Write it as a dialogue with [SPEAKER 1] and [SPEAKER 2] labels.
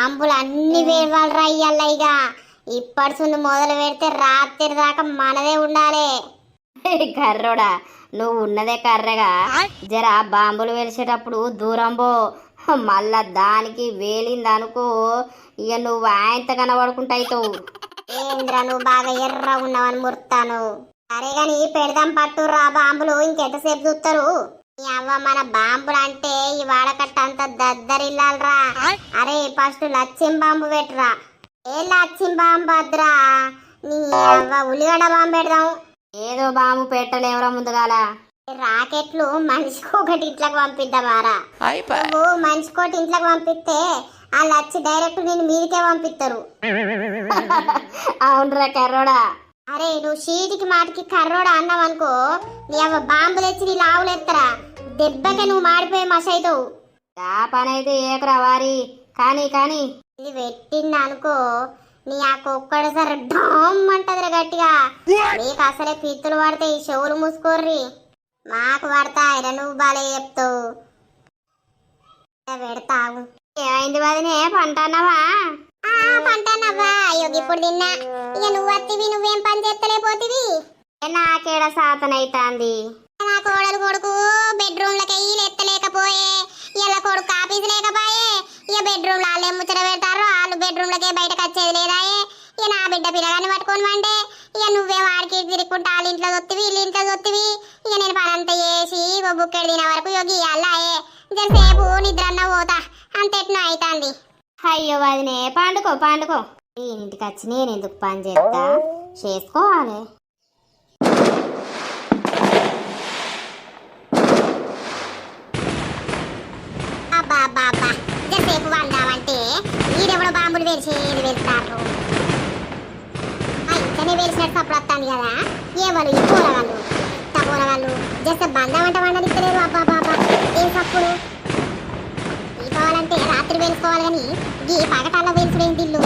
[SPEAKER 1] అంబులు అన్ని వేడవాలి రయ్యల్ల ఇక ఇప్పటి నుండి మొదలు పెడితే రాత్రి దాకా మనదే ఉండాలి.
[SPEAKER 2] కర్రోడా నువ్వు ఉన్నదే కర్రగా జర బాంబులు వెలిసేటప్పుడు దూరం పో. మళ్ళా దానికి వేలిందనుకో ఇక నువ్వు ఆయనతో కనబడుకుంటాయితావు.
[SPEAKER 1] ఏంద్రా నువ్వు బాగా ఎర్ర ఉన్నావని ముర్తాను. సరే గాని పెడదాం పట్టురా బాంబులు. ఇంకెంతసేపు చూస్తారు? అవ్వ మన బాంబులు అంటే ఈ వాడకట్ట అంత దద్దరిల్లాలరా. అరే ఫస్ట్ లచ్చిం బాంబు పెట్టురా. ఏ లచ్చిం బాంబు వద్దురా, నీ అవ్వ ఉల్లిగడ్డ బాంబు పెడదాం.
[SPEAKER 2] ఏదో బాంబు పెట్టలేవరా ముందుగాల.
[SPEAKER 1] రాకెట్లు మనిషికి ఒకటి ఇంట్లోకి పంపిద్దామారా. నువ్వు మనిషికోటి ఇంట్లోకి పంపిస్తే వాళ్ళు వచ్చి డైరెక్ట్ నేను మీదికే పంపిస్తారు.
[SPEAKER 2] అవునరా కర్రోడా.
[SPEAKER 1] అరే నువ్వు షీటికి మాటికి కర్రోడా అన్నావు అనుకో, నీ అవ్వ బాంబు తెచ్చి నీ లావులు ఎత్తరా. దెబ్బకి నువ్వు మాడిపోయి మష అవుతావు.
[SPEAKER 2] ఆ పని అయితే ఏకరా వారి. కానీ కానీ
[SPEAKER 1] ఇది పెట్టింది అనుకో నీ ఆ ఒక్కడసారి డామ్ అంటదిరా గట్టిగా. నీకు అసలే పిత్తులు పడతాయి, చెవులు మూసుకోర్రి. మాకు పడతాయిరా, నువ్వు బాలే చెప్తావు. పెడతావు.
[SPEAKER 2] ఏమైంది వదినే పంట అన్నావా?
[SPEAKER 1] పంటనవ్వా అయ్యో ఇప్పుడు తిన్నా. ఇక నువ్వు వత్తివి, నువ్వేం పని చేస్తలేపోతివి.
[SPEAKER 2] నాకేడ సాతనైతాంది.
[SPEAKER 1] నా కోడలు కొడుకు బెడ్రూమ్ లకి ఎత్తలేకపోయే, ఇలా కొడుకు ఆఫీస్ లేకపోయే. ఇక బెడ్రూమ్ లో వాళ్ళు ముచ్చట పెడతారు, వాళ్ళు బెడ్రూమ్ లకే బయటకు వచ్చేది లేదాయే. ఇక నా బిడ్డ పిల్లగాన్ని పట్టుకొని వండే. ఇక నువ్వే వాడికి తిరుగుకుంటా వాళ్ళ ఇంట్లో దొత్తివి వీళ్ళ ఇంట్లో దొత్తివి. ఇక నేను పనంతా చేసి బుక్కెడు తినే వరకు యోగి అల్లాయే జరసేపు నిద్ర అన్న పోతా అంతెట్నో అవుతాంది.
[SPEAKER 2] అయ్యో వదినే పండుకో పండుకో. ఇంటికి వచ్చి నేను ఎందుకు పని చేస్తా, చేసుకోవాలి.
[SPEAKER 1] అబ్బా అబ్బా అబ్బా జరసేపు వందామంటే వీడెవడో బాంబులు వేసేది వెళ్తారు. ఇంట్లోనే వేసినట్టు అప్పుడు వస్తాను కదా. ఏమను ఈ కూరగాళ్ళు కూరగాళ్ళు జస్ట్ బందామంటే వండనిస్తలేరు. అబ్బా బాబా ఏం సప్పుడు. దీపావళి అంటే రాత్రి వేసుకోవాలి కానీ ఈ పగటాల్లో వేసుడేంటి ఇల్లు.